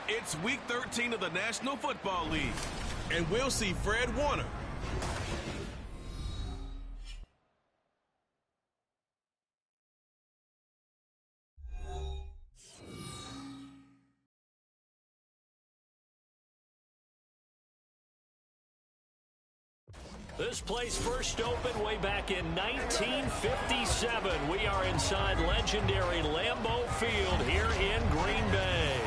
It's Week 13 of the National Football League, and we'll see Fred Warner. This place first opened way back in 1957. We are inside legendary Lambeau Field here in Green Bay.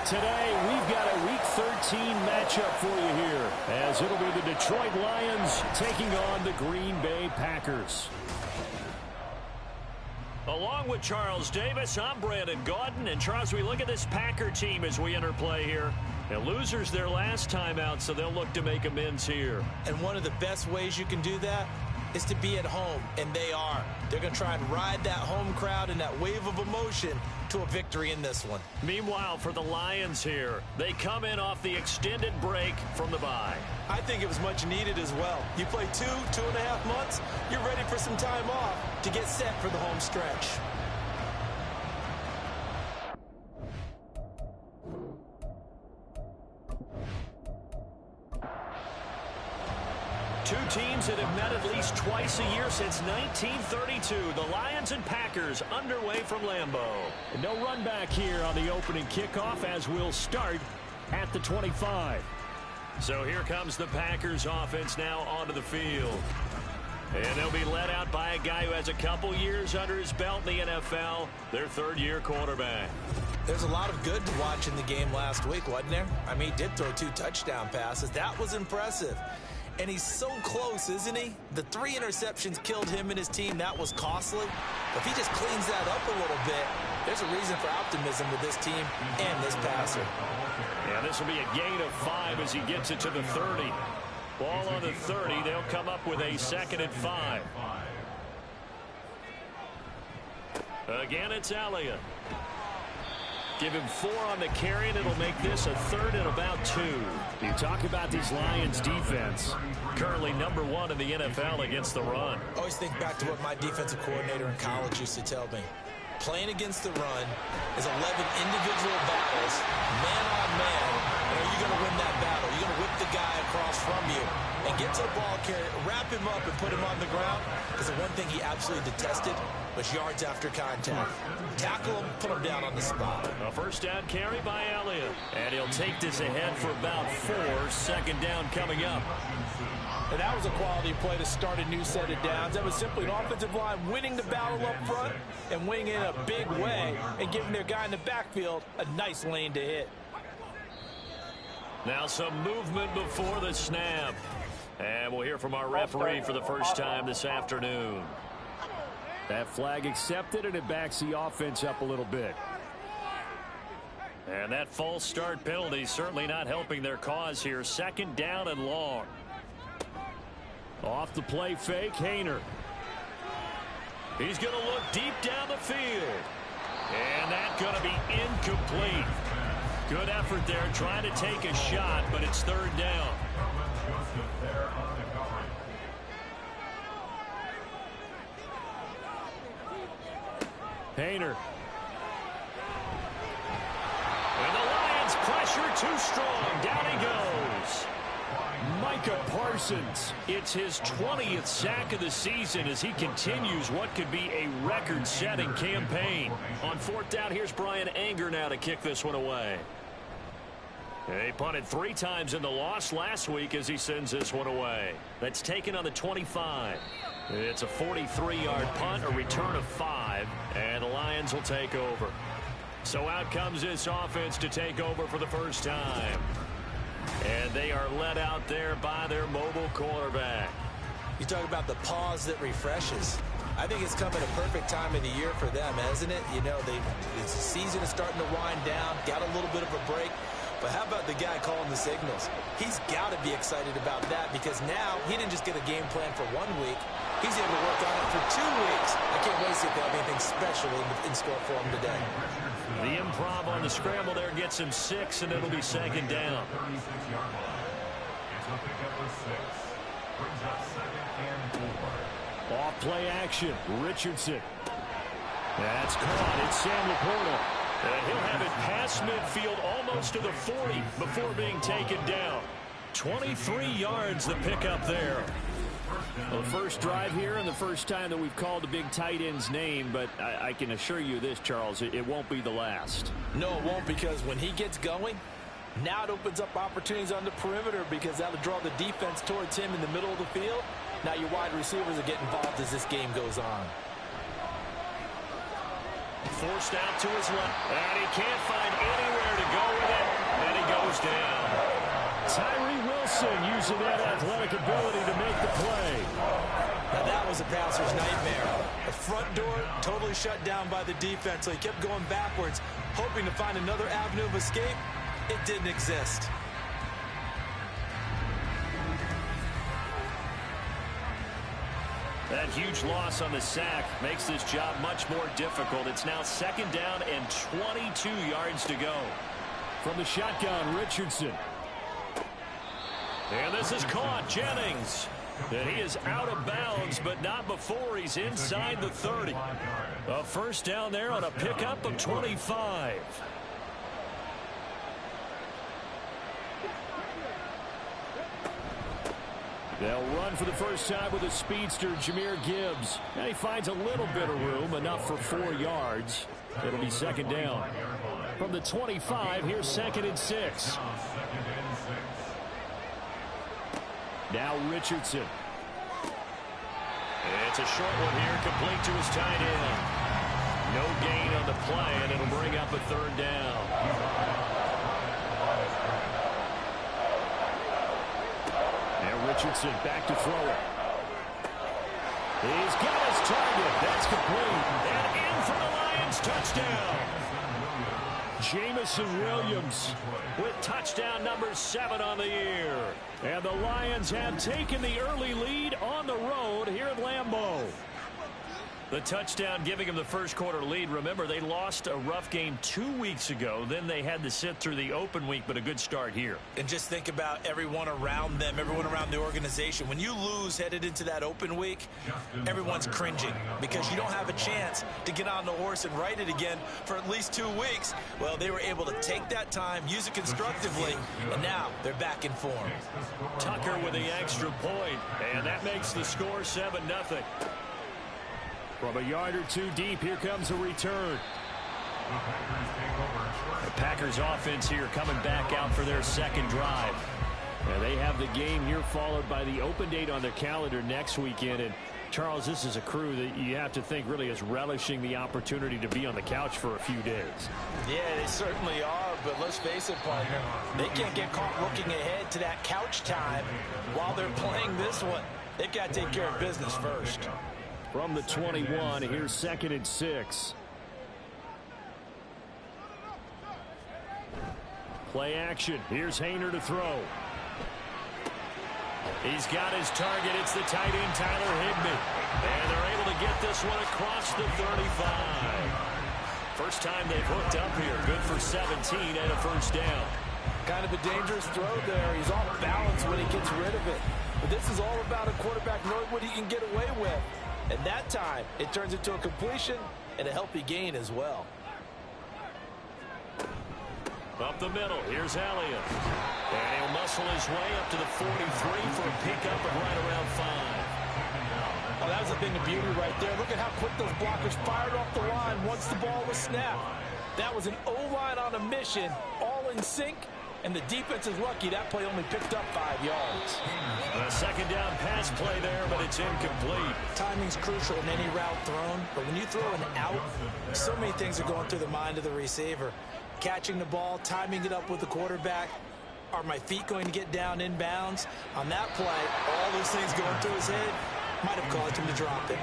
Today, we've got a Week 13 matchup for you here, as it'll be the Detroit Lions taking on the Green Bay Packers. Along with Charles Davis, I'm Brandon Gaudin. And Charles, we look at this Packer team as we enter play here. And losers their last time out, so they'll look to make amends here. And one of the best ways you can do that is to be at home, and they are. They're going to try and ride that home crowd and that wave of emotion to a victory in this one. Meanwhile, for the Lions here, they come in off the extended break from the bye. I think it was much needed as well. You play 2.5 months, you're ready for some time off to get set for the home stretch. Two teams that have met at least twice a year since 1932. The Lions and Packers underway from Lambeau. No run back here on the opening kickoff as we'll start at the 25. So here comes the Packers offense now onto the field. And they'll be led out by a guy who has a couple years under his belt in the NFL, their third-year quarterback. There's a lot of good to watch in the game last week, wasn't there? I mean, he did throw 2 touchdown passes. That was impressive. And he's so close, isn't he? The 3 interceptions killed him and his team. That was costly. If he just cleans that up a little bit, there's a reason for optimism with this team and this passer. Yeah, this will be a gain of 5 as he gets it to the 30. Ball on the 30. They'll come up with a 2nd and 5. Again, it's Elliott. Give him 4 on the carry, and it'll make this a 3rd and about 2. You talk about these Lions defense. Currently number 1 in the NFL against the run. Always think back to what my defensive coordinator in college used to tell me. Playing against the run is 11 individual battles, man on man. And are you going to win that battle? You're going to whip the guy across from you and get to the ball carrier, wrap him up, and put him on the ground. Because the one thing he absolutely detested was yards after contact. Tackle him, put him down on the spot. A first down carry by Elliott. And he'll take this ahead for about 4. 2nd down coming up. And that was a quality play to start a new set of downs. That was simply an offensive line winning the battle up front and winning in a big way and giving their guy in the backfield a nice lane to hit. Now some movement before the snap. And we'll hear from our referee for the first time this afternoon. That flag accepted, and it backs the offense up a little bit. And that false start penalty certainly not helping their cause here. 2nd down and long. Off the play fake, Hayner. He's going to look deep down the field. And that's going to be incomplete. Good effort there, trying to take a shot, but it's 3rd down. Hayner. And the Lions pressure too strong. Down he goes. Micah Parsons. It's his 20th sack of the season as he continues what could be a record-setting campaign. On 4th down, here's Brian Anger now to kick this one away. He punted 3 times in the loss last week as he sends this one away. That's taken on the 25. It's a 43-yard punt, a return of 5, and the Lions will take over. So out comes this offense to take over for the first time. And they are led out there by their mobile quarterback. You talk about the pause that refreshes. I think it's come at a perfect time of the year for them, hasn't it? You know, the season is starting to wind down, got a little bit of a break. But how about the guy calling the signals? He's got to be excited about that because now he didn't just get a game plan for 1 week. He's able to work on it for 2 weeks. I can't wait to see if they have anything special in store for him today. The improv on the scramble there gets him 6, and it'll be 2nd down. Off play action. Richardson. That's caught. It's Sam Laporta. And he'll have it past midfield almost to the 40 before being taken down. 23 yards the pickup there. Well, the first drive here and the first time that we've called the big tight end's name, but I can assure you this, Charles, it won't be the last. No, it won't, because when he gets going, now it opens up opportunities on the perimeter because that'll draw the defense towards him in the middle of the field. Now your wide receivers are getting involved as this game goes on. Forced out to his left, and he can't find anywhere to go with it, and he goes down. Tyree Wilson using that athletic ability to make the play. Now that was a passer's nightmare. The front door totally shut down by the defense, so he kept going backwards, hoping to find another avenue of escape. It didn't exist. That huge loss on the sack makes this job much more difficult. It's now second down and 22 yards to go. From the shotgun, Richardson. And this is caught. Jennings. And he is out of bounds, but not before he's inside the 30. A first down there on a pickup of 25. They'll run for the first time with a speedster, Jahmyr Gibbs. And he finds a little bit of room, enough for 4 yards. It'll be second down. From the 25, here's second and 6. Now Richardson. It's a short one here, complete to his tight end. No gain on the play, and it'll bring up a third down. And Richardson back to throw it. He's got his target. That's complete. And in for the Lions touchdown. Jamison Williams with touchdown number 7 on the year. And the Lions have taken the early lead on the road here at Lambeau. The touchdown giving them the first quarter lead. Remember, they lost a rough game 2 weeks ago. Then they had to sit through the open week, but a good start here. And just think about everyone around them, everyone around the organization. When you lose headed into that open week, everyone's cringing because you don't have a chance to get on the horse and ride it again for at least 2 weeks. Well, they were able to take that time, use it constructively, and now they're back in form. Tucker with the extra point, and that makes the score 7-0. From a yard or two deep, here comes a return. The Packers offense here coming back out for their second drive. And they have the game here followed by the open date on their calendar next weekend. And Charles, this is a crew that you have to think really is relishing the opportunity to be on the couch for a few days. Yeah, they certainly are, but let's face it, partner, they can't get caught looking ahead to that couch time while they're playing this one. They've got to take care of business first. From the 21, here's second and 6. Play action. Here's Hayner to throw. He's got his target. It's the tight end, Tyler Higbee. And they're able to get this one across the 35. First time they've hooked up here. Good for 17 and a first down. Kind of a dangerous throw there. He's off balance when he gets rid of it. But this is all about a quarterback knowing what he can get away with. And that time, it turns into a completion and a healthy gain as well. Up the middle, here's Elliott. And he'll muscle his way up to the 43 for a pickup of right around 5. Oh, that was a thing of beauty right there. Look at how quick those blockers fired off the line once the ball was snapped. That was an O-line on a mission, all in sync. And the defense is lucky that play only picked up 5 yards. A second down pass play there, but it's incomplete. Timing's crucial in any route thrown, but when you throw an out, so many things are going through the mind of the receiver. Catching the ball, timing it up with the quarterback. Are my feet going to get down in bounds? On that play, all those things going through his head might have caused him to drop it.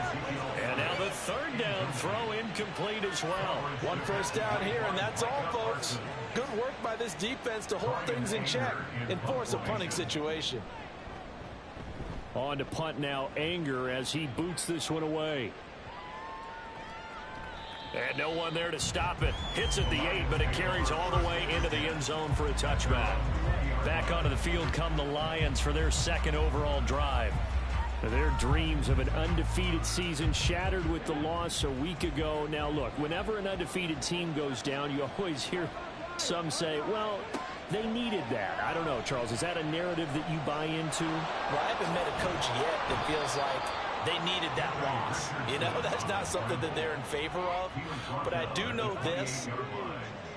And now the third down throw incomplete as well. One first down here, and that's all, folks. Good work by this defense to hold things in check and force a punting situation. On to punt now, Anger, as he boots this one away. And no one there to stop it. Hits at the 8, but it carries all the way into the end zone for a touchback. Back onto the field come the Lions for their second overall drive. Their dreams of an undefeated season shattered with the loss a week ago. Now, look, whenever an undefeated team goes down, you always hear some say, well, they needed that. I don't know, Charles. Is that a narrative that you buy into? Well, I haven't met a coach yet that feels like they needed that loss. You know, that's not something that they're in favor of. But I do know this.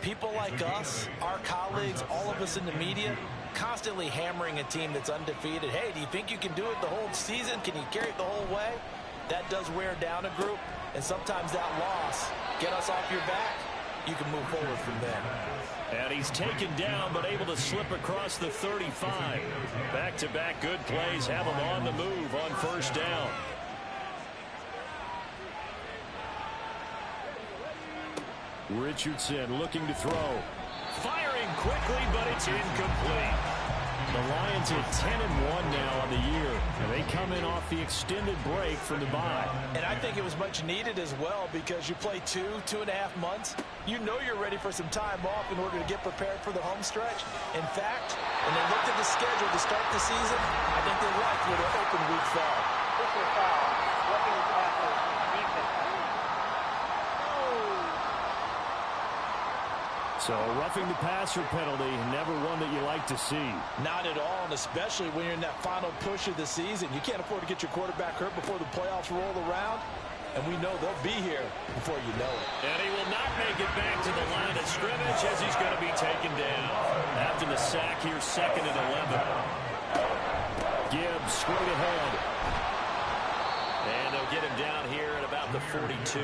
People like us, our colleagues, all of us in the media, constantly hammering a team that's undefeated. Hey, do you think you can do it the whole season? Can you carry it the whole way? That does wear down a group, and sometimes that loss, get us off your back, you can move forward from there. And he's taken down, but able to slip across the 35. Back-to-back good plays have him on the move on first down. Richardson looking to throw. Firing quickly, but it's incomplete. The Lions are 10-1 now on the year, and they come in off the extended break from the bye. And I think it was much needed as well, because you play 2.5 months. You know you're ready for some time off in order to get prepared for the home stretch. In fact, when they looked at the schedule to start the season, I think they liked where their open week fell. Official foul. Roughing the passer. Defense. So a roughing the passer penalty, never one that you like to see. Not at all, and especially when you're in that final push of the season. You can't afford to get your quarterback hurt before the playoffs roll around, and we know they'll be here before you know it. And he will not make it back to the line of scrimmage as he's going to be taken down. After the sack here, 2nd and 11. Gibbs straight ahead. And they'll get him down here at about the 42.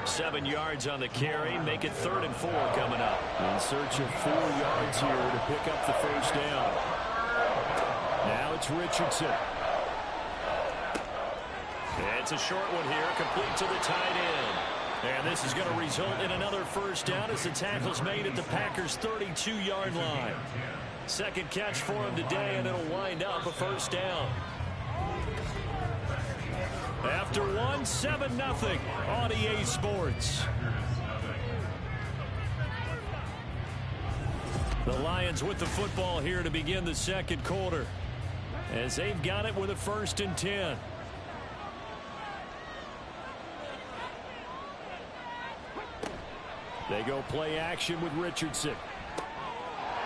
7 yards on the carry, make it 3rd and 4 coming up. In search of 4 yards here to pick up the first down. Now it's Richardson. It's a short one here, complete to the tight end. And this is going to result in another first down as the tackle's made at the Packers' 32-yard line. Second catch for him today, and it'll wind up a first down. After 7-0 on EA Sports. The Lions with the football here to begin the second quarter, as they've got it with a 1st and 10. They go play action with Richardson.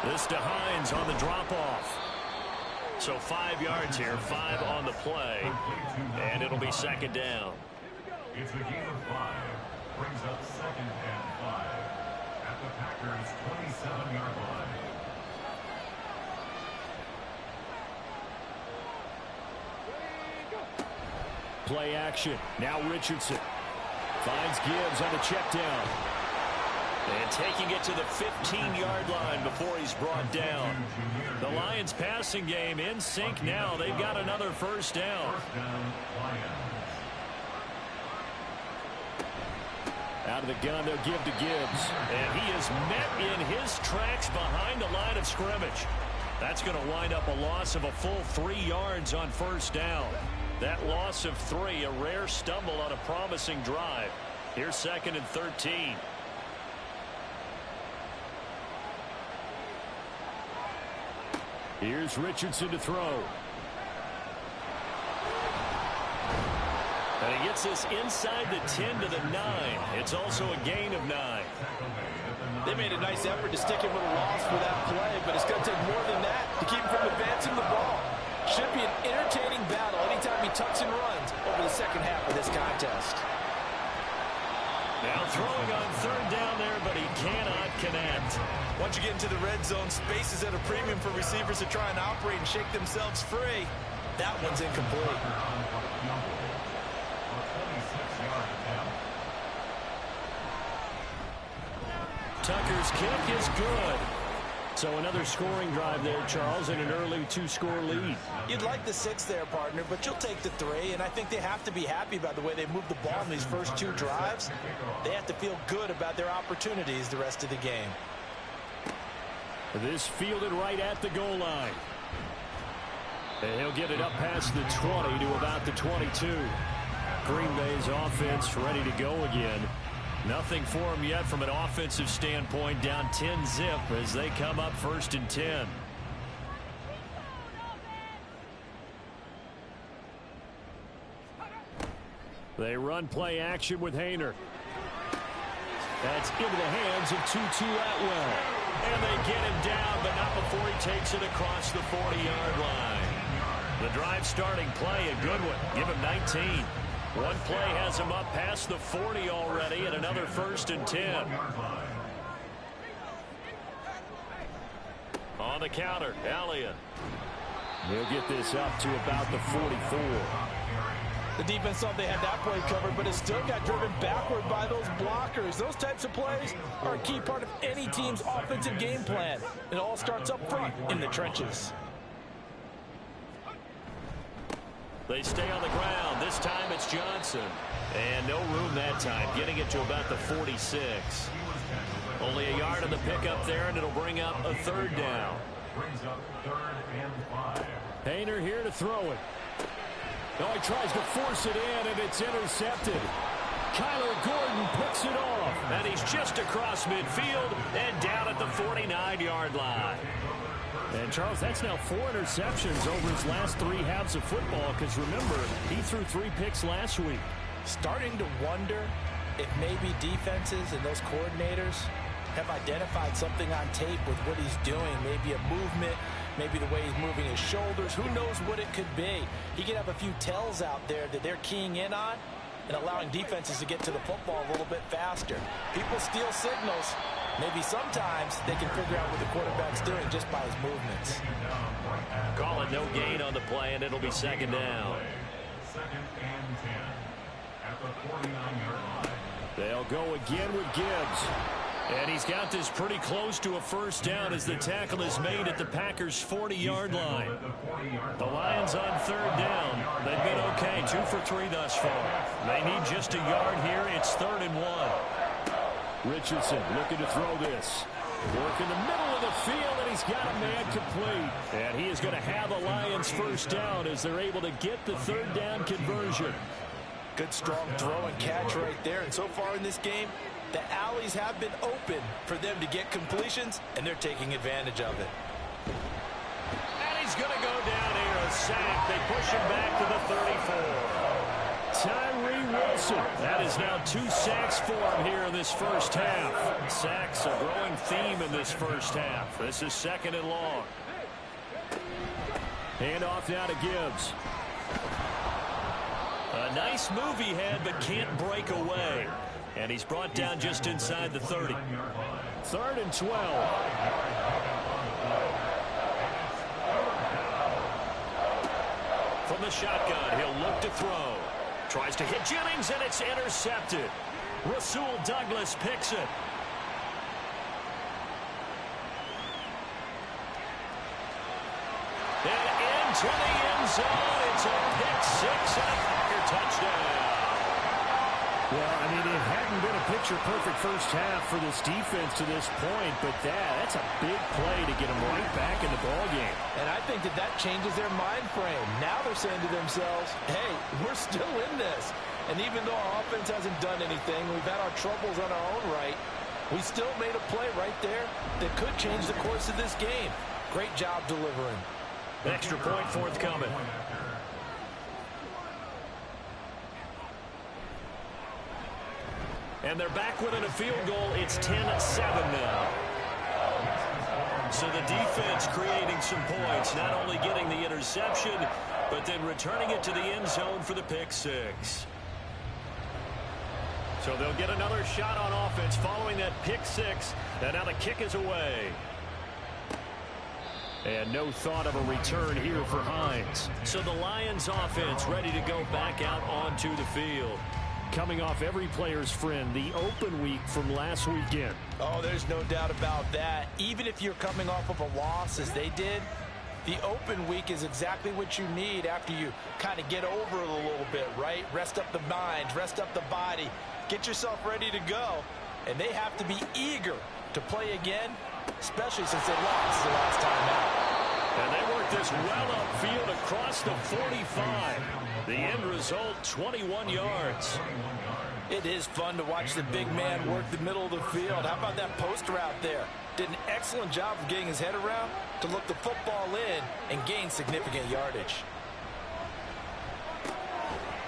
This to Hines on the drop-off. So 5 yards here, 5 on the play, and it'll be 2nd down. It's a game of 5. Brings up 2nd and 5 at the Packers' 27-yard line. Play action. Now Richardson finds Gibbs on the check down. And taking it to the 15-yard line before he's brought down. The Lions passing game in sync now. They've got another first down. Out of the gun, they'll give to Gibbs. And he is met in his tracks behind the line of scrimmage. That's going to wind up a loss of a full 3 yards on first down. That loss of 3, a rare stumble on a promising drive. Here's 2nd and 13. Here's Richardson to throw. And he gets this inside the 10 to the 9. It's also a gain of 9. They made a nice effort to stick him with a loss for that play, but it's going to take more than that to keep him from advancing the ball. Should be an entertaining battle anytime he tucks and runs over the second half of this contest. Now throwing on 3rd down there, but he cannot connect. Once you get into the red zone, space is at a premium for receivers to try and operate and shake themselves free. That one's incomplete. Tucker's kick is good. So another scoring drive there, Charles, and an early 2-score lead. You'd like the 6 there, partner, but you'll take the 3, and I think they have to be happy about the way they moved the ball in these first 2 drives. They have to feel good about their opportunities the rest of the game. This fielded right at the goal line. And he'll get it up past the 20 to about the 22. Green Bay's offense ready to go again. Nothing for him yet from an offensive standpoint, down 10-zip as they come up 1st and 10. They run play action with Hayner. That's into the hands of Tutu Atwell. And they get him down, but not before he takes it across the 40-yard line. The drive starting play, a good one. Give him 19. One play has him up past the 40 already, and another 1st and 10. On the counter, Elliott. He'll get this up to about the 44. The defense thought they had that play covered, but it still got driven backward by those blockers. Those types of plays are a key part of any team's offensive game plan. It all starts up front in the trenches. They stay on the ground. This time it's Johnson. And no room that time, getting it to about the 46. Only a yard on the pickup there, and it'll bring up a 3rd down. Brings up 3rd and 5. Hayner here to throw it. Oh, he tries to force it in, and it's intercepted. Kyler Gordon picks it off. And he's just across midfield and down at the 49-yard line. And, Charles, that's now 4 interceptions over his last 3 halves of football, because, remember, he threw 3 picks last week. Starting to wonder if maybe defenses and those coordinators have identified something on tape with what he's doing. Maybe a movement, maybe the way he's moving his shoulders. Who knows what it could be? He could have a few tells out there that they're keying in on and allowing defenses to get to the football a little bit faster. People steal signals. Maybe sometimes they can figure out what the quarterback's doing just by his movements. Call it no gain on the play, and it'll be 2nd down. 2nd and 10 at the 49-yard line. They'll go again with Gibbs. And he's got this pretty close to a 1st down as the tackle is made at the Packers' 40-yard line. The Lions on 3rd down. They've been okay, 2 for 3 thus far. They need just a yard here. It's 3rd and 1. Richardson looking to throw this. Work in the middle of the field, and he's got a man complete. And he is going to have a Lions 1st down as they're able to get the 3rd down conversion. Good, strong throw and catch right there. And so far in this game, the alleys have been open for them to get completions, and they're taking advantage of it. And he's going to go down here, a sack. They push him back to the 34. Tyree Wilson. That is now 2 sacks for him here in this 1st half. Sacks, a growing theme in this 1st half. This is 2nd and long. Hand off now to Gibbs. A nice move he had, but can't break away. And he's brought down just inside the 30. 3rd and 12. From the shotgun, he'll look to throw. Tries to hit Jennings, and it's intercepted. Rasul Douglas picks it. And into the end zone. It's a pick 6 and a Packer touchdown. Well, I mean, it hadn't been a picture-perfect 1st half for this defense to this point, but that's a big play to get them right back in the ballgame. And I think that changes their mind frame. Now they're saying to themselves, hey, we're still in this. And even though our offense hasn't done anything, we've had our troubles on our own right, we still made a play right there that could change the course of this game. Great job delivering. Extra point forthcoming. And they're back within a field goal. It's 10-7 now. So the defense creating some points, not only getting the interception, but then returning it to the end zone for the pick 6. So they'll get another shot on offense following that pick 6. And now the kick is away. And no thought of a return here for Hines. So the Lions offense ready to go back out onto the field. Coming off every player's friend, the open week from last weekend. Oh, there's no doubt about that. Even if you're coming off of a loss as they did, the open week is exactly what you need after you kind of get over it a little bit, right? Rest up the mind, rest up the body, get yourself ready to go. And they have to be eager to play again, especially since they lost the last time out. And they work this well upfield across the 45. The end result, 21 yards. It is fun to watch the big man work the middle of the field. How about that post route there? Did an excellent job of getting his head around to look the football in and gain significant yardage.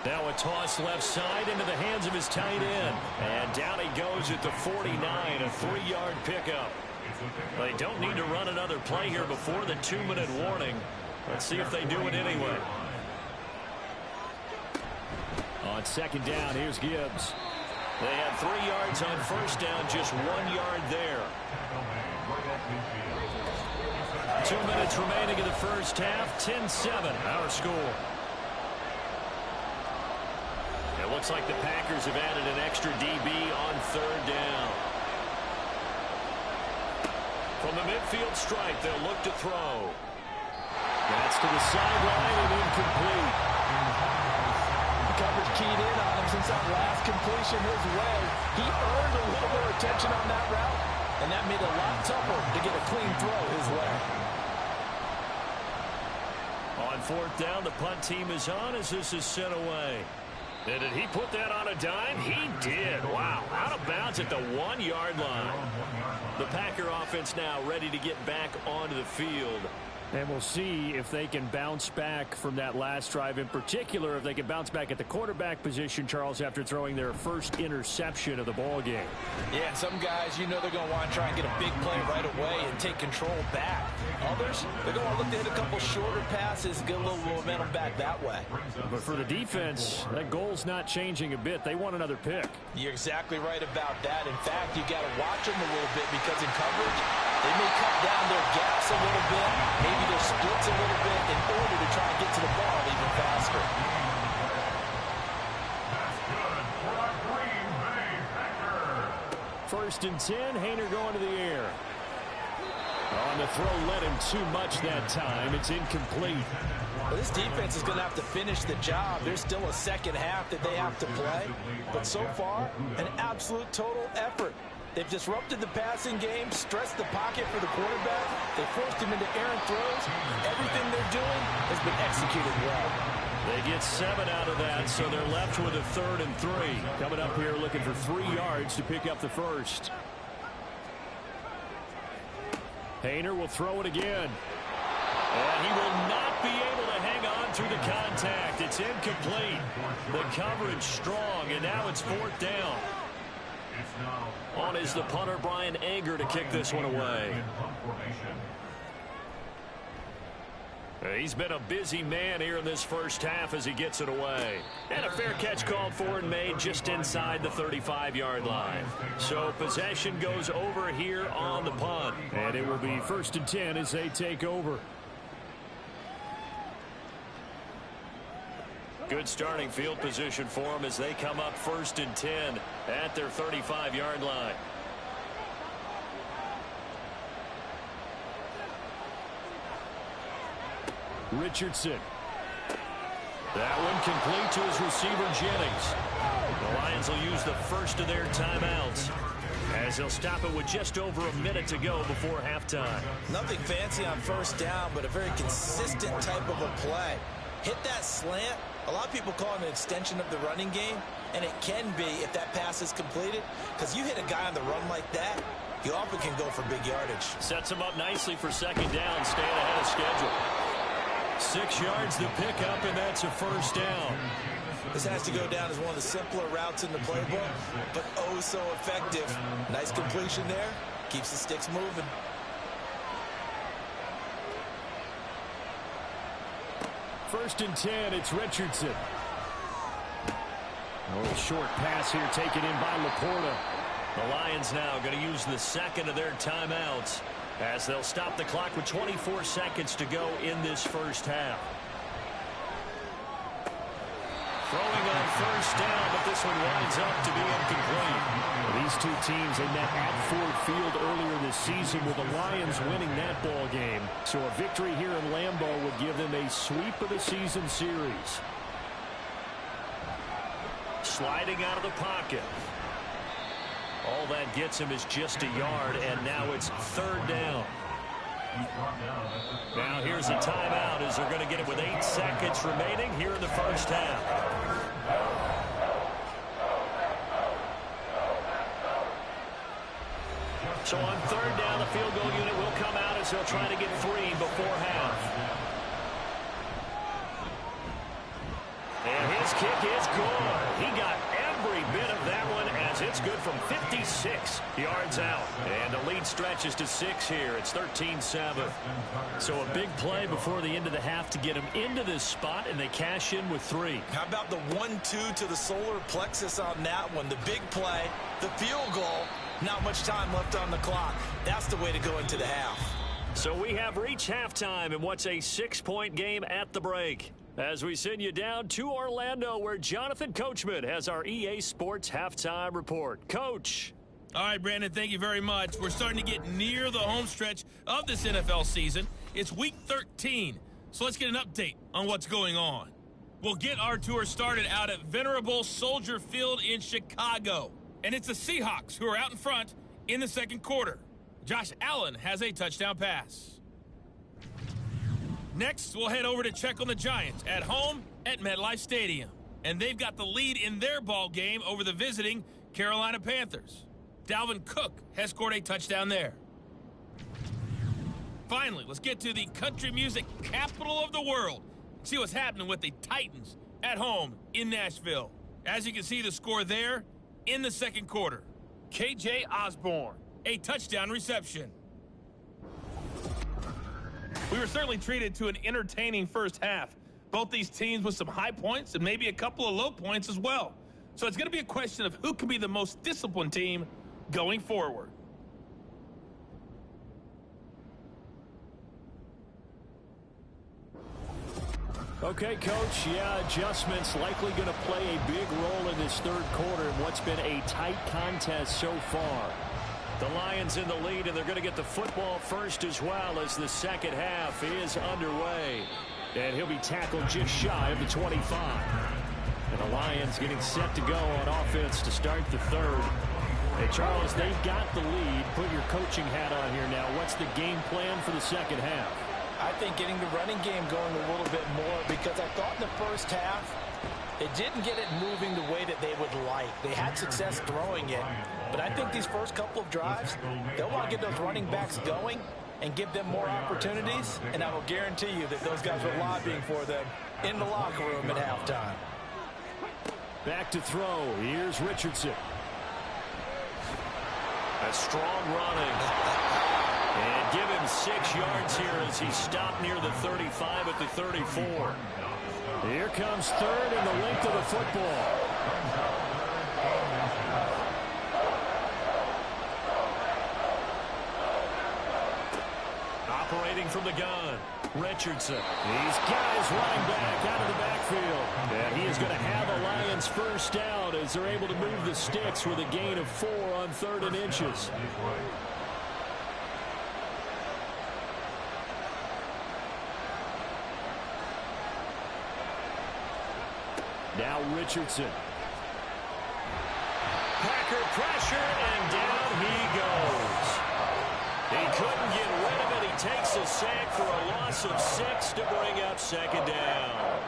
Now a toss left side into the hands of his tight end. And down he goes at the 49, a 3-yard pickup. They don't need to run another play here before the 2-minute warning. Let's see if they do it anyway. On second down, here's Gibbs. They had 3 yards on first down, just 1 yard there. 2 minutes remaining in the first half, 10-7, our score. It looks like the Packers have added an extra DB on third down. From the midfield stripe, they'll look to throw. That's to the sideline and incomplete. The coverage keyed in on him since that last completion his way. He earned a little more attention on that route, and that made it a lot tougher to get a clean throw his way. On fourth down, the punt team is on as this is sent away. And did he put that on a dime? He did. Wow. Out of bounds at the 1-yard line. The Packer offense now ready to get back onto the field. And we'll see if they can bounce back from that last drive, in particular if they can bounce back at the quarterback position, Charles, after throwing their first interception of the ball game. Yeah, and some guys, you know they're going to want to try and get a big play right away and take control back. Others, they're going to look to hit a couple shorter passes, get a little momentum back that way. But for the defense, that goal's not changing a bit. They want another pick. You're exactly right about that. In fact, you got to watch them a little bit because in coverage, they may cut down their gaps a little bit, maybe their splits a little bit in order to try and get to the ball even faster. First and 10, Haener going to the air. On the throw, led him too much that time. It's incomplete. Well, this defense is going to have to finish the job. There's still a second half that they have to play. But so far, an absolute total effort. They've disrupted the passing game, stressed the pocket for the quarterback. They forced him into errant throws. Everything they're doing has been executed well. They get 7 out of that, so they're left with a 3rd and 3. Coming up here looking for 3 yards to pick up the first. Haener will throw it again. And he will not be able to hang on through the contact. It's incomplete. The coverage strong, and now it's 4th down. On is the punter, Brian Anger, to kick this one away. He's been a busy man here in this first half as he gets it away. And a fair catch called for and made just inside the 35-yard line. So possession goes over here on the punt. And it will be 1st and 10 as they take over. Good starting field position for them as they come up 1st and 10 at their 35-yard line. Richardson. That one complete to his receiver, Jennings. The Lions will use the first of their timeouts as they'll stop it with just over a minute to go before halftime. Nothing fancy on first down, but a very consistent type of a play. Hit that slant. A lot of people call it an extension of the running game, and it can be if that pass is completed, because you hit a guy on the run like that, you often can go for big yardage. Sets him up nicely for 2nd down, staying ahead of schedule. 6 yards to pick up, and that's a 1st down. This has to go down as one of the simpler routes in the playbook, but oh so effective. Nice completion there. Keeps the sticks moving. First and 10, it's Richardson. A little short pass here taken in by Laporta. The Lions now going to use the 2nd of their timeouts as they'll stop the clock with 24 seconds to go in this first half. Throwing on 1st down, but this one winds up to be incomplete. These two teams they met at Ford Field earlier this season with the Lions winning that ball game. So a victory here in Lambeau would give them a sweep of the season series. Sliding out of the pocket. All that gets him is just a yard, and now it's 3rd down. Now here's a timeout as they're going to get it with 8 seconds remaining here in the first half. So on 3rd down, the field goal unit will come out as they'll try to get 3 before half. And This kick is good. He got every bit of that one as it's good from 56 yards out. And the lead stretches to 6 here. It's 13-7. So a big play before the end of the half to get him into this spot, and they cash in with 3. How about the 1-2 to the solar plexus on that one? The big play, the field goal, not much time left on the clock. That's the way to go into the half. So we have reached halftime in what's a 6-point game at the break. As we send you down to Orlando, where Jonathan Coachman has our EA Sports halftime report. Coach. All right, Brandon, thank you very much. We're starting to get near the home stretch of this NFL season. It's week 13, so let's get an update on what's going on. We'll get our tour started out at Venerable Soldier Field in Chicago. And it's the Seahawks who are out in front in the second quarter. Josh Allen has a touchdown pass. Next, we'll head over to check on the Giants at home at MetLife Stadium. And they've got the lead in their ball game over the visiting Carolina Panthers. Dalvin Cook has scored a touchdown there. Finally, let's get to the country music capital of the world. See what's happening with the Titans at home in Nashville. As you can see, the score there in the second quarter. KJ Osborne, a touchdown reception. We were certainly treated to an entertaining first half. Both these teams with some high points and maybe a couple of low points as well. So it's going to be a question of who can be the most disciplined team going forward. Okay, Coach, adjustments likely going to play a big role in this third quarter in what's been a tight contest so far. The Lions in the lead, and they're going to get the football first as well as the second half is underway. And he'll be tackled just shy of the 25. And the Lions getting set to go on offense to start the third. Hey, Charles, they've got the lead. Put your coaching hat on here now. What's the game plan for the second half? I think getting the running game going a little bit more, because I thought in the first half they didn't get it moving the way that they would like. They had success throwing it, but I think these first couple of drives, they'll want to get those running backs going and give them more opportunities, and I will guarantee you that those guys were lobbying for them in the locker room at halftime. Back to throw. Here's Richardson. A strong running. And give him 6 yards here as he stopped near the 35 at the 34. Here comes third and the length of the football. Operating from the gun, Richardson. He's got his running back out of the backfield. And he is going to have a Lions first down as they're able to move the sticks with a gain of 4 on 3rd and inches. Now Richardson. Packer pressure, and down he goes. He couldn't get rid of it. He takes a sack for a loss of 6 to bring up second down.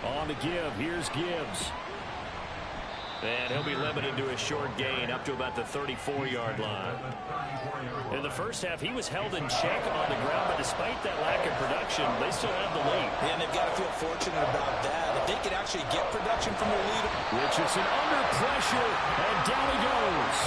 On the give, here's Gibbs. And he'll be limited to a short gain up to about the 34-yard line. In the first half, he was held in check on the ground, but despite that lack of production, they still have the lead. Yeah, and they've got to feel fortunate about that. If they could actually get production from the lead. Richardson under pressure, and down he goes.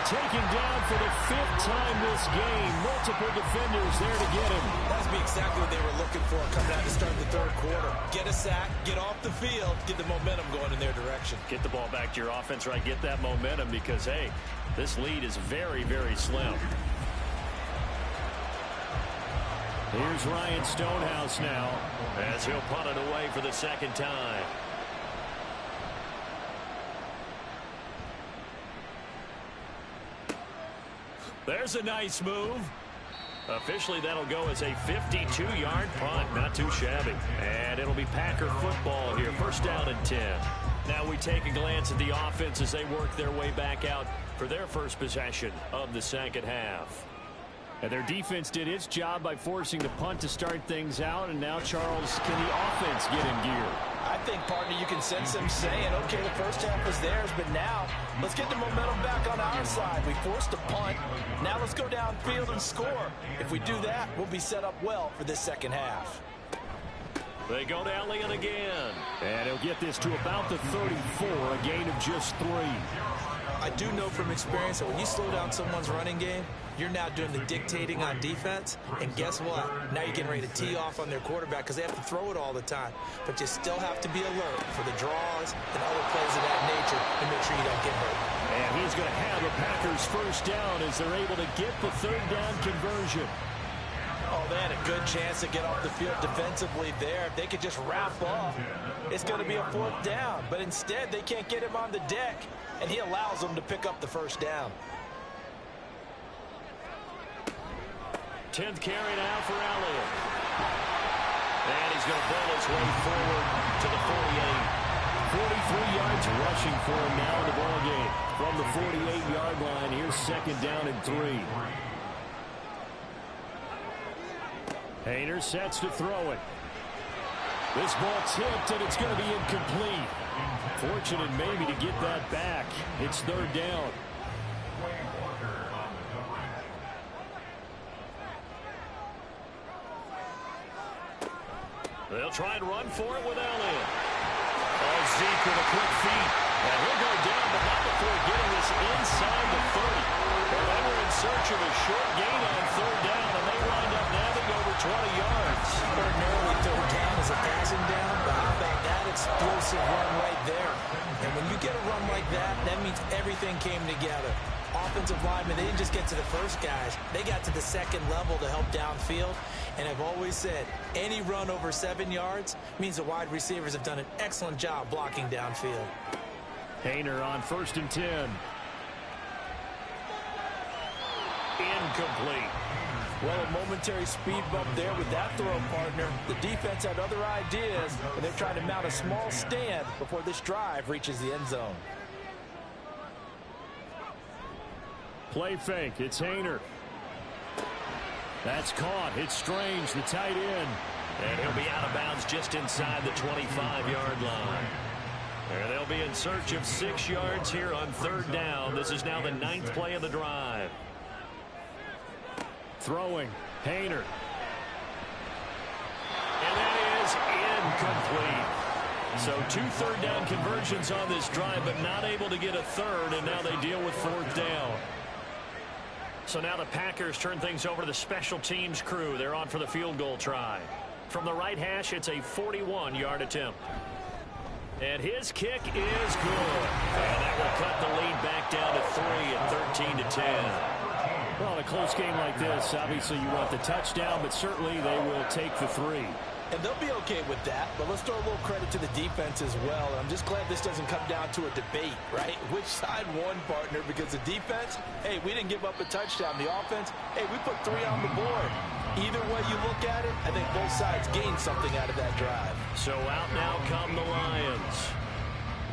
Taken down for the 5th time this game. Multiple defenders there to get him. That's exactly what they were looking for coming out to start the third quarter. Get a sack, get off the field, get the momentum going in their direction. Get the ball back to your offense, right? Get that momentum because, hey, this lead is very, very slim. Here's Ryan Stonehouse now as he'll punt it away for the second time. There's a nice move. Officially, that'll go as a 52-yard punt. Not too shabby. And it'll be Packer football here. First down and 10. Now we take a glance at the offense as they work their way back out for their first possession of the second half. And their defense did its job by forcing the punt to start things out. And now, Charles, can the offense get in gear? I think, partner, you can sense them saying, okay, the first half was theirs, but now let's get the momentum back on our side. We forced a punt. Now let's go downfield and score. If we do that, we'll be set up well for this second half. They go to Elliott again. And he'll get this to about the 34, a gain of just 3. I do know from experience that when you slow down someone's running game, you're now doing the dictating on defense. And guess what? Now you're getting ready to tee off on their quarterback because they have to throw it all the time. But you still have to be alert for the draws and other plays of that nature to make sure you don't get hurt. And he's going to have the Packers first down as they're able to get the third down conversion. Oh, they had a good chance to get off the field defensively there. If they could just wrap up, it's going to be a 4th down. But instead, they can't get him on the deck, and he allows them to pick up the first down. 10th carry now for Elliott. And he's going to pull his way forward to the 48. 43 yards rushing for him now in the ballgame. From the 48-yard line, here's 2nd down and 3. Hayner sets to throw it. This ball tipped, and it's going to be incomplete. Fortunate maybe to get that back. It's 3rd down. They'll try and run for it with Elliott. Oh, Zeke with a quick feed. And he'll go down, but not before getting this inside the 30. Well, they were in search of a short gain on 3rd down, and they wind up nabbing over 20 yards. Ordinarily, 3rd down is a passing down, but how about that explosive run right there? And when you get a run like that, that means everything came together. Offensive linemen, they didn't just get to the first guys. They got to the second level to help downfield. And I've always said, any run over 7 yards means the wide receivers have done an excellent job blocking downfield. Hayner on 1st and 10. Incomplete. Well, a momentary speed bump there with that throw, partner. The defense had other ideas, and they're trying to mount a small stand before this drive reaches the end zone. Play fake. It's Hayner. That's caught. It's Strange, the tight end. And he'll be out of bounds just inside the 25-yard line. And they'll be in search of 6 yards here on 3rd down. This is now the 9th play of the drive. Throwing. Hayner. And that is incomplete. So 2 third down conversions on this drive, but not able to get a third, and now they deal with 4th down. So now the Packers turn things over to the special teams crew. They're on for the field goal try. From the right hash, it's a 41-yard attempt. And his kick is good. And that will cut the lead back down to 3 at 13-10. Well, in a close game like this, obviously you want the touchdown, but certainly they will take the 3. And they'll be okay with that, but let's throw a little credit to the defense as well. And I'm just glad this doesn't come down to a debate, right? Which side won, partner? Because the defense, hey, we didn't give up a touchdown. The offense, hey, we put 3 on the board. Either way you look at it, I think both sides gained something out of that drive. So out now come the Lions.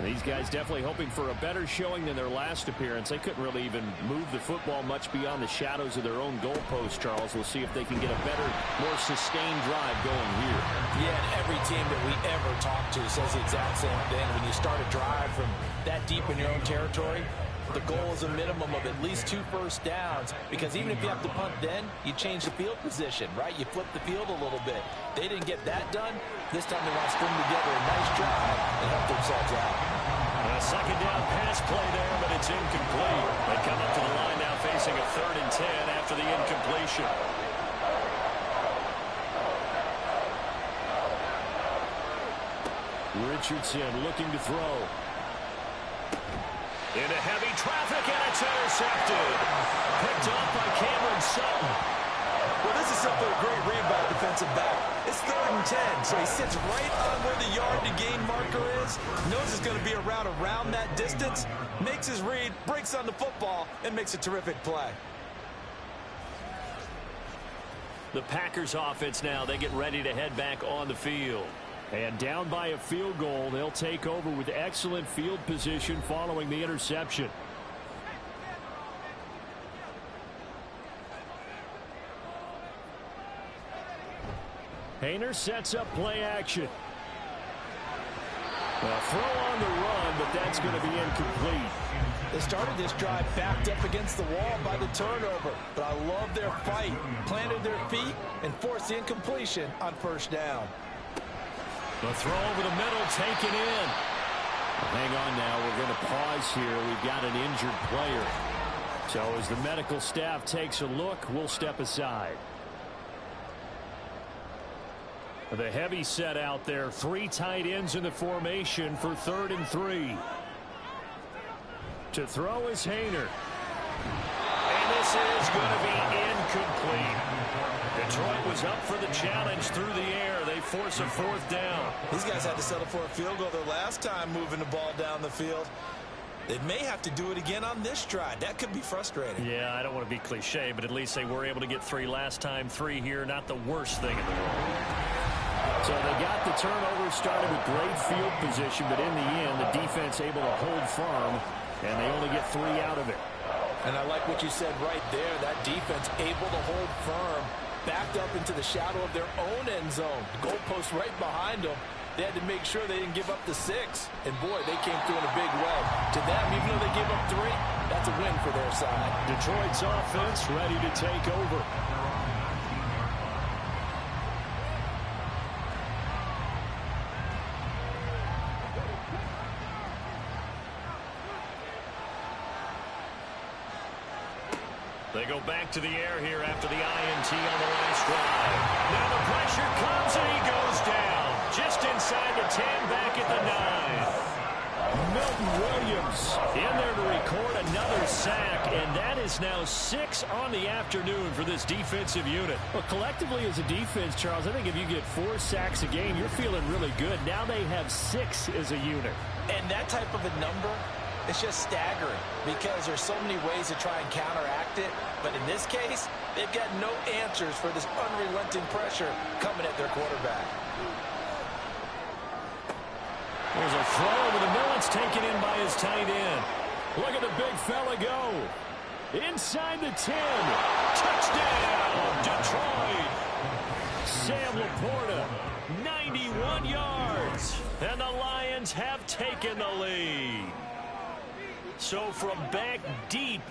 These guys definitely hoping for a better showing than their last appearance. They couldn't really even move the football much beyond the shadows of their own goalpost, Charles. We'll see if they can get a better, more sustained drive going here. Yeah, and every team that we ever talk to says the exact same thing. When you start a drive from that deep in your own territory, the goal is a minimum of at least 2 first downs, because even if you have to punt then, you change the field position, right? You flip the field a little bit. They didn't get that done. This time they want to string together a nice drive and help themselves out. A 2nd down pass play there, but it's incomplete. They come up to the line now facing a 3rd and 10 after the incompletion. Richardson looking to throw. Into heavy traffic, and it's intercepted. Picked up by Cameron Sutton. Well, this is simply a great read by a defensive back. It's 3rd and 10, so he sits right on where the yard-to-gain marker is, knows it's going to be a route around that distance, makes his read, breaks on the football, and makes a terrific play. The Packers offense now, they get ready to head back on the field. And down by a field goal, they'll take over with excellent field position following the interception. Hayner sets up play action. Well, throw on the run, but that's going to be incomplete. They started this drive backed up against the wall by the turnover, but I love their fight, planted their feet, and forced the incompletion on first down. The throw over the middle, taken in. Well, hang on now, we're going to pause here. We've got an injured player. So as the medical staff takes a look, we'll step aside. The heavy set out there, 3 tight ends in the formation for 3rd and 3. To throw is Hayner. And this is going to be incomplete. Detroit was up for the challenge through the air. They force a 4th down. These guys had to settle for a field goal their last time moving the ball down the field. They may have to do it again on this drive. That could be frustrating. Yeah, I don't want to be cliche, but at least they were able to get 3 last time. 3 here, not the worst thing in the world. So they got the turnover, started with great field position, but in the end, the defense able to hold firm, and they only get 3 out of it. And I like what you said right there. That defense able to hold firm, backed up into the shadow of their own end zone. The goalpost right behind them. They had to make sure they didn't give up the 6. And, boy, they came through in a big way. To them, even though they gave up 3, that's a win for their side. Detroit's offense ready to take over. They go back to the air here after the INT on the last drive. Now the pressure comes and he goes down. Just inside the 10, back at the 9. Milton Williams in there to record another sack, and that is now 6 on the afternoon for this defensive unit. Well, collectively as a defense, Charles, I think if you get 4 sacks a game, you're feeling really good. Now they have 6 as a unit. And that type of a number, it's just staggering because there's so many ways to try and counteract it. But in this case, they've got no answers for this unrelenting pressure coming at their quarterback. There's a throw over the middle. It's taken in by his tight end. Look at the big fella go. Inside the 10. Touchdown, Detroit. Sam Laporta, 91 yards. And the Lions have taken the lead. So from back deep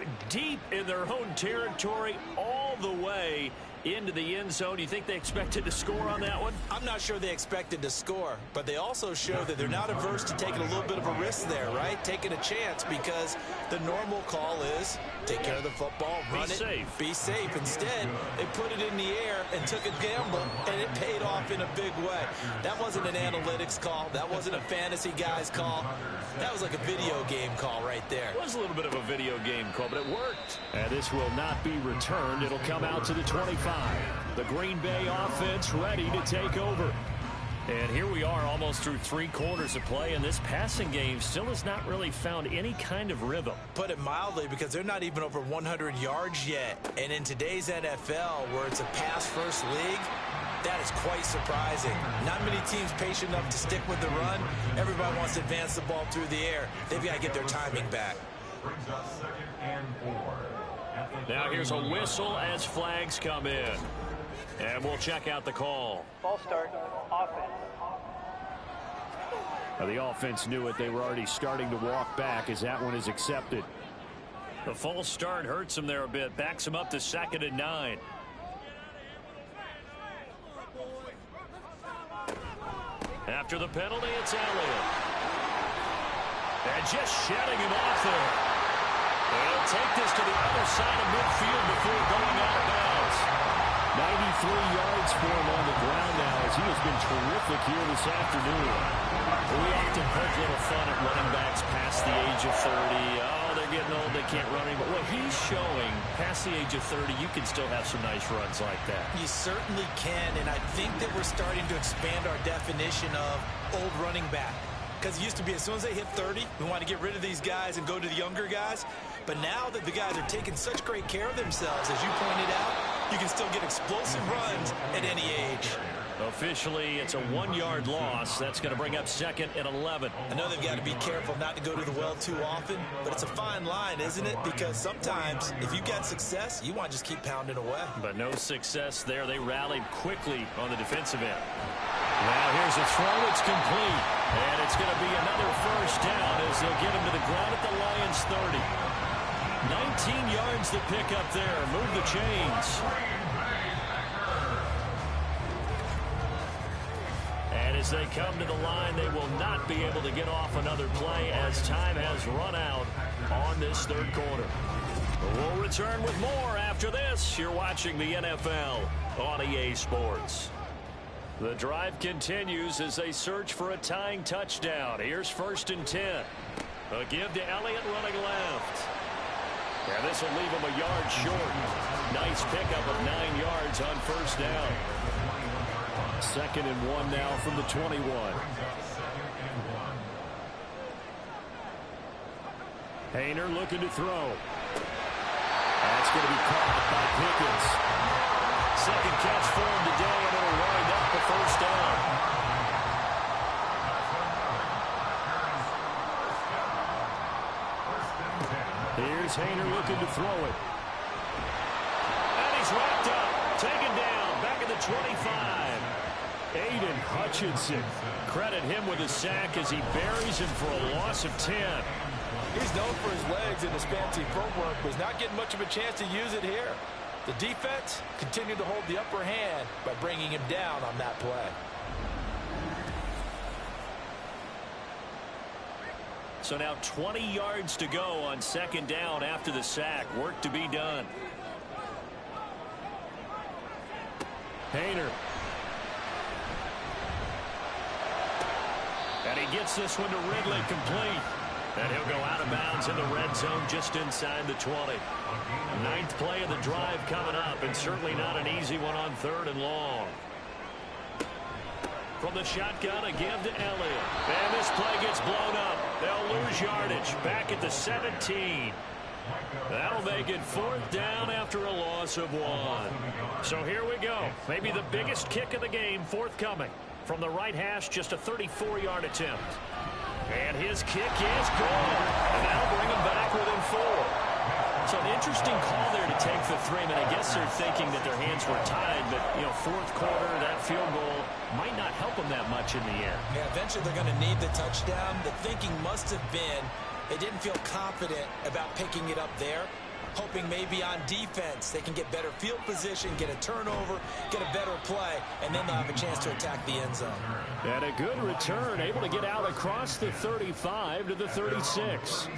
in their own territory all the way into the end zone, you think they expected to score on that one? I'm not sure they expected to score, but they also show that they're not averse to taking a little bit of a risk there, right? Taking a chance, because the normal call is take care of the football, run it, be safe. Instead, they put it in the air and took a gamble, and it paid off in a big way. That wasn't an analytics call. That wasn't a fantasy guy's call. That was like a video game call right there. It was a little bit of a video game call, but it worked. And this will not be returned. It'll come out to the 25. The Green Bay offense ready to take over. And here we are almost through 3 quarters of play, and this passing game still has not really found any kind of rhythm. Put it mildly, because they're not even over 100 yards yet. And in today's NFL, where it's a pass-first league, that is quite surprising. Not many teams patient enough to stick with the run. Everybody wants to advance the ball through the air. They've got to get their timing back. Brings us 2nd and 4. Now here's a whistle as flags come in. And we'll check out the call. False start, offense. Now the offense knew it. They were already starting to walk back as that one is accepted. The false start hurts him there a bit. Backs him up to 2nd and 9. After the penalty, it's Elliott. And just shedding him off there. They'll take this to the other side of midfield before going out of bounds. 93 yards for him on the ground now, as he has been terrific here this afternoon. We often poke a little fun at running backs past the age of 30. Oh, they're getting old, they can't run anymore. What he's showing, past the age of 30, you can still have some nice runs like that. You certainly can, and I think that we're starting to expand our definition of old running back. Because it used to be as soon as they hit 30, we want to get rid of these guys and go to the younger guys. But now that the guys are taking such great care of themselves, as you pointed out, you can still get explosive runs at any age. Officially, it's a 1-yard loss. That's going to bring up 2nd and 11. I know they've got to be careful not to go to the well too often, but it's a fine line, isn't it? Because sometimes, if you've got success, you want to just keep pounding away. But no success there. They rallied quickly on the defensive end. Now here's a throw that's complete. And it's going to be another first down as they'll get him to the ground at the Lions 30. 19 yards to pick up there. Move the chains. And as they come to the line, they will not be able to get off another play as time has run out on this third quarter. We'll return with more after this. You're watching the NFL on EA Sports. The drive continues as they search for a tying touchdown. Here's 1st and 10. A give to Elliott running left. And this will leave him a yard short. Nice pickup of 9 yards on first down. 2nd and 1 now from the 21. Hayner looking to throw. That's going to be caught by Pickens. Second catch for him today, and it'll wind up the first down. Here's Hayner looking to throw it. And he's wrapped up. Taken down. Back at the 25. Aiden Hutchinson. Credit him with a sack as he buries him for a loss of 10. He's known for his legs and his fancy footwork, but he's not getting much of a chance to use it here. The defense continued to hold the upper hand by bringing him down on that play. So now 20 yards to go on 2nd down after the sack. Work to be done. Hayner. And he gets this one to Ridley complete. And he'll go out of bounds in the red zone just inside the 20. 9th play of the drive coming up, and certainly not an easy one on 3rd and long. From the shotgun, a give to Elliott. And this play gets blown up. They'll lose yardage. Back at the 17. That'll make it 4th down after a loss of 1. So here we go. Maybe the biggest kick of the game forthcoming. From the right hash, just a 34-yard attempt. And his kick is good. And that'll bring him back within 4. So an interesting call there to take for 3. I mean, I guess they're thinking that their hands were tied, but, you know, 4th quarter, that field goal might not help them that much in the end. Yeah, eventually they're going to need the touchdown. The thinking must have been they didn't feel confident about picking it up there, hoping maybe on defense they can get better field position, get a turnover, get a better play, and then they'll have a chance to attack the end zone. And a good return, able to get out across the 35 to the 36.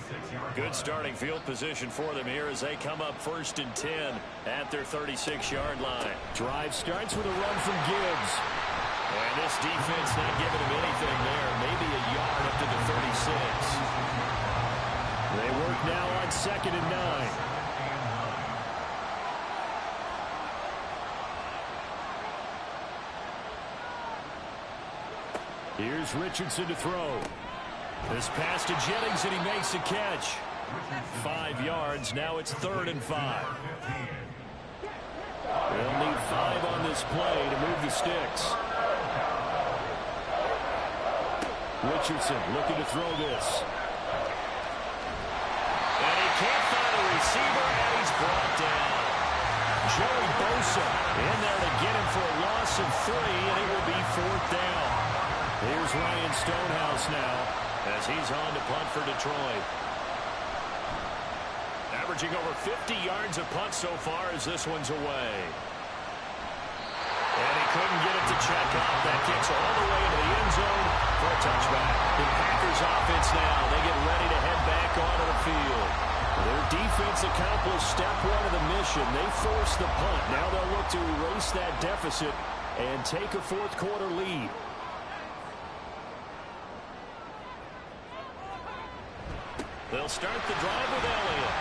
Good starting field position for them here as they come up 1st and 10 at their 36-yard line. Drive starts with a run from Gibbs. And this defense not giving him anything there, maybe a yard up to the 36. They work now on 2nd and 9. Here's Richardson to throw. This pass to Jennings, and he makes a catch. 5 yards. Now it's 3rd and 5. They'll need 5 on this play to move the sticks. Richardson looking to throw this. And he can't find a receiver, and he's brought down. Joey Bosa in there to get him for a loss of 3, and it will be 4th down. Here's Ryan Stonehouse now as he's on to punt for Detroit. Averaging over 50 yards a punt so far as this one's away. And he couldn't get it to check out. That kicks all the way into the end zone for a touchback. The Packers offense now, they get ready to head back onto the field. Their defense accomplished step 1 of the mission. They forced the punt. Now they'll look to erase that deficit and take a 4th quarter lead. They'll start the drive with Elliott.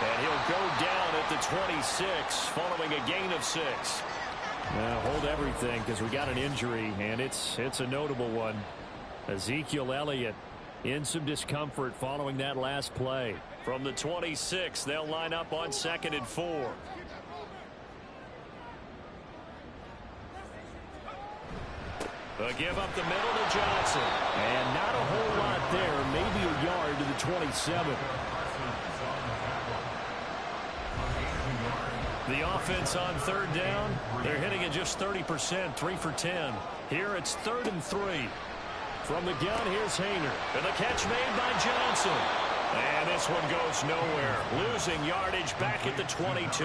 And he'll go down at the 26 following a gain of 6. Now hold everything because we got an injury, and it's a notable one. Ezekiel Elliott in some discomfort following that last play. From the 26, they'll line up on 2nd and 4. A give up the middle to Johnson. And not a whole lot there. Maybe a yard to the 27. The offense on third down, they're hitting it just 30%, 3 for 10. Here it's 3rd and 3. From the gun, here's Hayner. And the catch made by Johnson. And this one goes nowhere. Losing yardage back at the 22.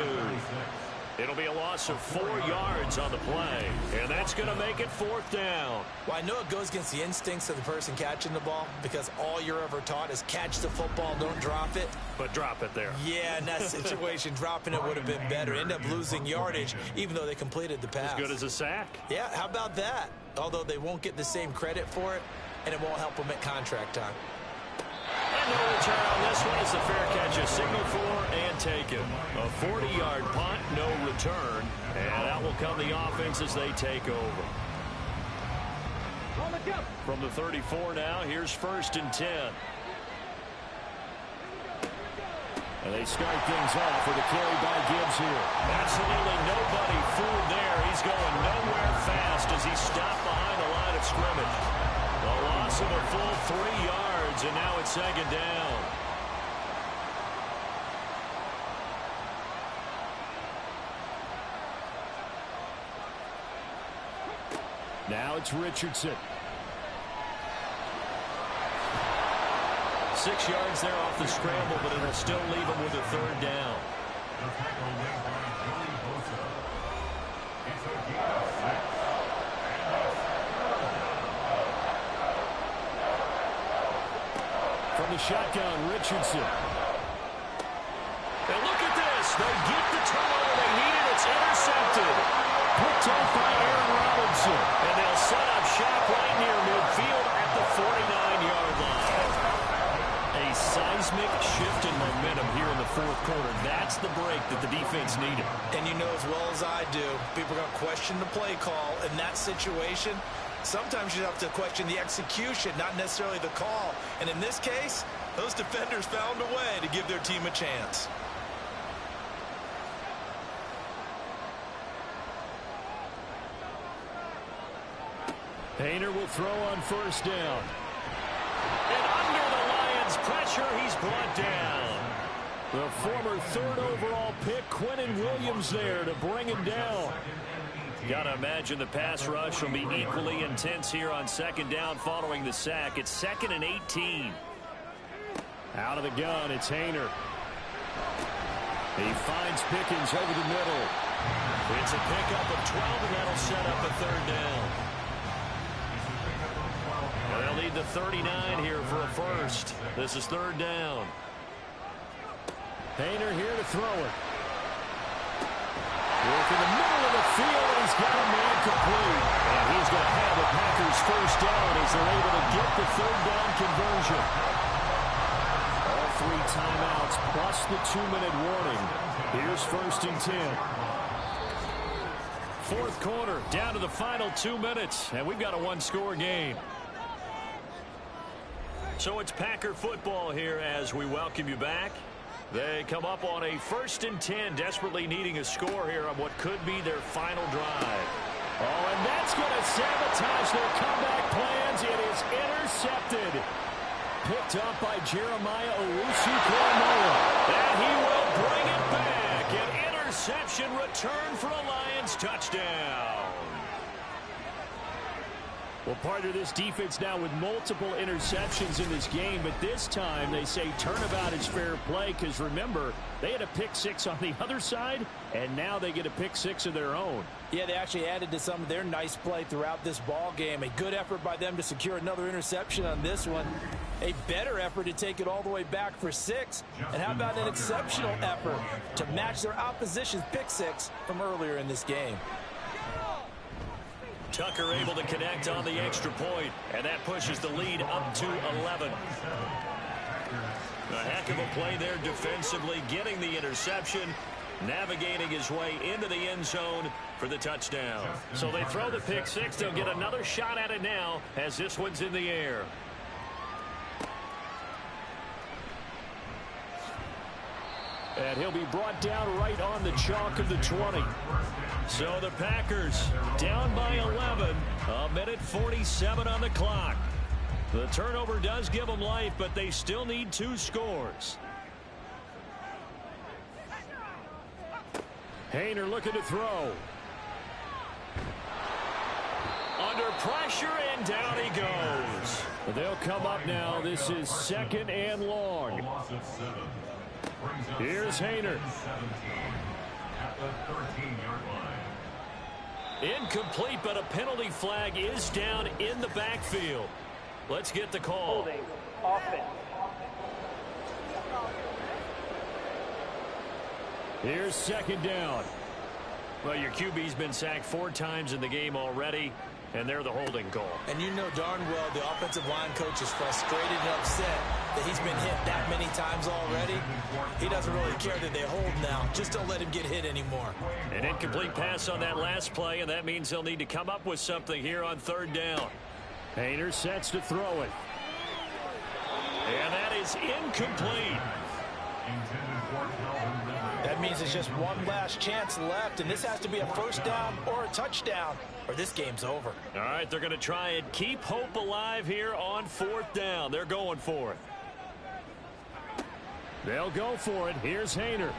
It'll be a loss of 4 yards on the play. And that's going to make it 4th down. Well, I know it goes against the instincts of the person catching the ball because all you're ever taught is catch the football, don't drop it. But drop it there. Yeah, in that situation, dropping it would have been better. End up losing yardage, even though they completed the pass. As good as a sack. Yeah, how about that? Although they won't get the same credit for it, and it won't help them at contract time. And no return on this one. It's a fair catch. A signal for and taken. A 40-yard punt, no return. And out will come the offense as they take over. From the 34 now, here's 1st and 10. And they start things off with a carry by Gibbs here. Absolutely nobody fooled there. He's going nowhere fast as he's stopped behind the line of scrimmage. A loss of a full 3 yards, and now it's 2nd down. Now it's Richardson. 6 yards there off the scramble, but it'll still leave him with a 3rd down. The tackle made by Joey Bosa. It's a gain of 6. From the shotgun, Richardson. And look at this. They get the turnover they needed. It's intercepted. Picked off by Aaron Robinson. And they'll set up shop right near midfield at the 49-yard line. A seismic shift in momentum here in the 4th quarter. That's the break that the defense needed. And you know as well as I do, people are going to question the play call in that situation. Sometimes you have to question the execution, not necessarily the call. And in this case, those defenders found a way to give their team a chance. Hayner will throw on 1st down. And under the Lions' pressure, he's brought down. The former 3rd overall pick, Quinnen Williams, there to bring him down. Got to imagine the pass rush will be equally intense here on 2nd down following the sack. It's 2nd and 18. Out of the gun, it's Hayner. He finds Pickens over the middle. It's a pickup of 12, and that'll set up a 3rd down. And they'll need the 39 here for a 1st. This is 3rd down. Hayner here to throw it. Work in the middle of the field, and he's got a man complete. And he's going to have the Packers 1st down as they're able to get the 3rd down conversion. All 3 timeouts plus the 2-minute warning. Here's 1st and 10. 4th quarter, down to the final 2 minutes, and we've got a 1-score game. So it's Packer football here as we welcome you back. They come up on a 1st and 10, desperately needing a score here on what could be their final drive. Oh, and that's going to sabotage their comeback plans. It is intercepted. Picked up by Jeremiah Owusu-Koramoah. And he will bring it back. An interception return for a Lions touchdown. Well, part of this defense now with multiple interceptions in this game, but this time they say turnabout is fair play because, remember, they had a pick-6 on the other side, and now they get a pick-6 of their own. Yeah, they actually added to some of their nice play throughout this ball game. A good effort by them to secure another interception on this one. A better effort to take it all the way back for 6. And how about an exceptional effort to match their opposition's pick-6 from earlier in this game? Tucker able to connect on the extra point, and that pushes the lead up to 11. A heck of a play there defensively, getting the interception, navigating his way into the end zone for the touchdown. So they throw the pick 6. They'll get another shot at it now as this one's in the air. And he'll be brought down right on the chalk of the 20. So the Packers down by 11. A minute 47 on the clock. The turnover does give them life, but they still need 2 scores. Hayner looking to throw. Under pressure, and down he goes. They'll come up now. This is 2nd and long. Here's Hayner. At the 13-yard line. Incomplete, but a penalty flag is down in the backfield. Let's get the call. Holding. Offense. Here's 2nd down. Well, your QB's been sacked 4 times in the game already, and they're the holding call. And you know darn well the offensive line coach is frustrated and upset that he's been hit that many times already. He doesn't really care that they hold now. Just don't let him get hit anymore. An incomplete pass on that last play, and that means they'll need to come up with something here on 3rd down. Hayner sets to throw it. And that is incomplete. That means it's just one last chance left, and this has to be a 1st down or a touchdown, or this game's over. All right, they're going to try and keep hope alive here on 4th down. They're going for it. They'll go for it. Here's Hayner.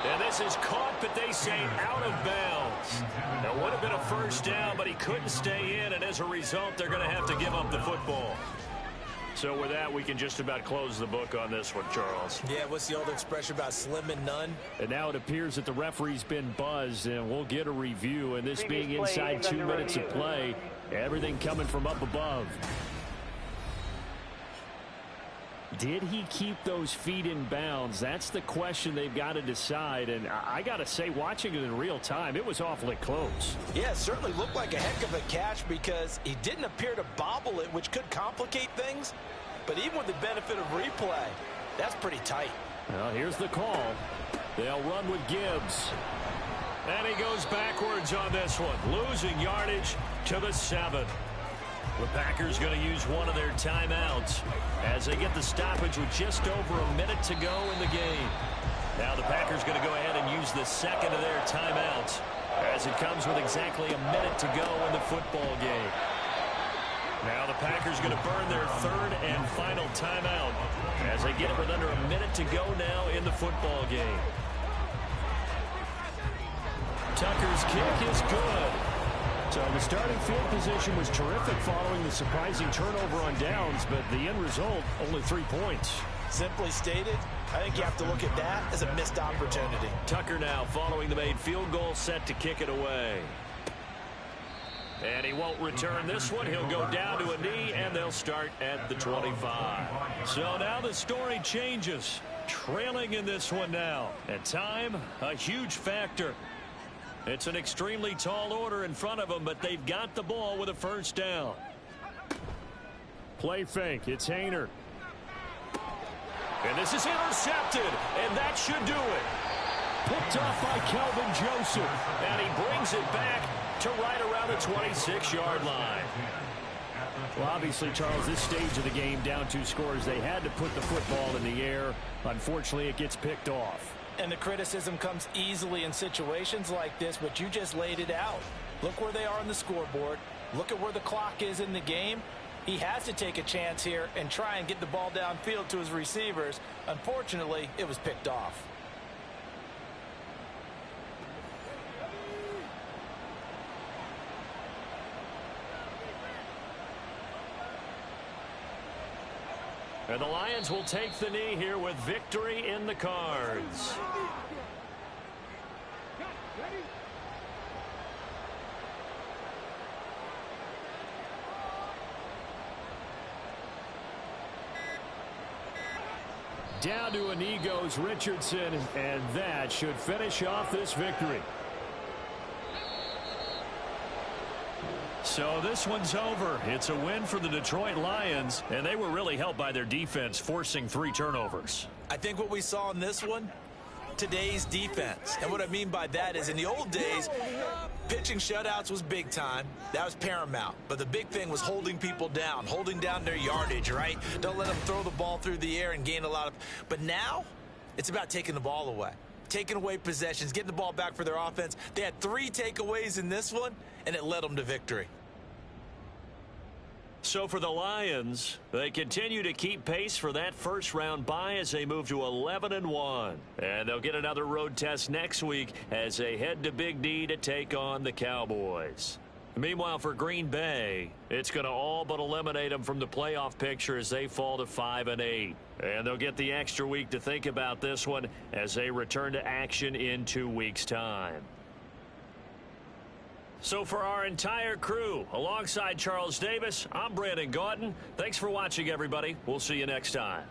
And this is caught, but they say out of bounds. That would have been a 1st down, but he couldn't stay in, and as a result, they're going to have to give up the football. So with that, we can just about close the book on this one, Charles. Yeah, what's the old expression about slim and none? And now it appears that the referee's been buzzed, and we'll get a review. And this being inside 2 minutes of play, everything coming from up above. Did he keep those feet in bounds? That's the question they've got to decide. And I got to say, watching it in real time, it was awfully close. Yeah, it certainly looked like a heck of a catch because he didn't appear to bobble it, which could complicate things. But even with the benefit of replay, that's pretty tight. Well, here's the call. They'll run with Gibbs. And he goes backwards on this one, losing yardage to the 7. The Packers going to use one of their timeouts as they get the stoppage with just over a minute to go in the game. Now the Packers going to go ahead and use the 2nd of their timeouts as it comes with exactly a minute to go in the football game. Now the Packers going to burn their 3rd and final timeout as they get it with under a minute to go now in the football game. Tucker's kick is good. So the starting field position was terrific following the surprising turnover on downs, but the end result, only 3 points. Simply stated, I think you have to look at that as a missed opportunity. Tucker now following the made field goal, set to kick it away. And he won't return this one. He'll go down to a knee, and they'll start at the 25. So now the story changes. Trailing in this one now. And time, a huge factor. It's an extremely tall order in front of them, but they've got the ball with a 1st down. Play fake. It's Hayner. And this is intercepted, and that should do it. Picked off by Kelvin Joseph, and he brings it back to right around the 26-yard line. Well, obviously, Charles, this stage of the game, down 2 scores, they had to put the football in the air. Unfortunately, it gets picked off. And the criticism comes easily in situations like this, but you just laid it out. Look where they are on the scoreboard. Look at where the clock is in the game. He has to take a chance here and try and get the ball downfield to his receivers. Unfortunately, it was picked off. And the Lions will take the knee here with victory in the cards. Down to a knee goes Richardson, and that should finish off this victory. So this one's over. It's a win for the Detroit Lions, and they were really helped by their defense, forcing 3 turnovers. I think what we saw in this one, today's defense. And what I mean by that is in the old days, pitching shutouts was big time. That was paramount. But the big thing was holding people down, holding down their yardage, right? Don't let them throw the ball through the air and gain a lot of... But now, it's about taking the ball away. Taking away possessions, getting the ball back for their offense. They had 3 takeaways in this one, and it led them to victory. So for the Lions, they continue to keep pace for that first-round bye as they move to 11-1. And they'll get another road test next week as they head to Big D to take on the Cowboys. Meanwhile, for Green Bay, it's going to all but eliminate them from the playoff picture as they fall to 5-8. And they'll get the extra week to think about this one as they return to action in 2 weeks' time. So for our entire crew, alongside Charles Davis, I'm Brandon Gauton. Thanks for watching, everybody. We'll see you next time.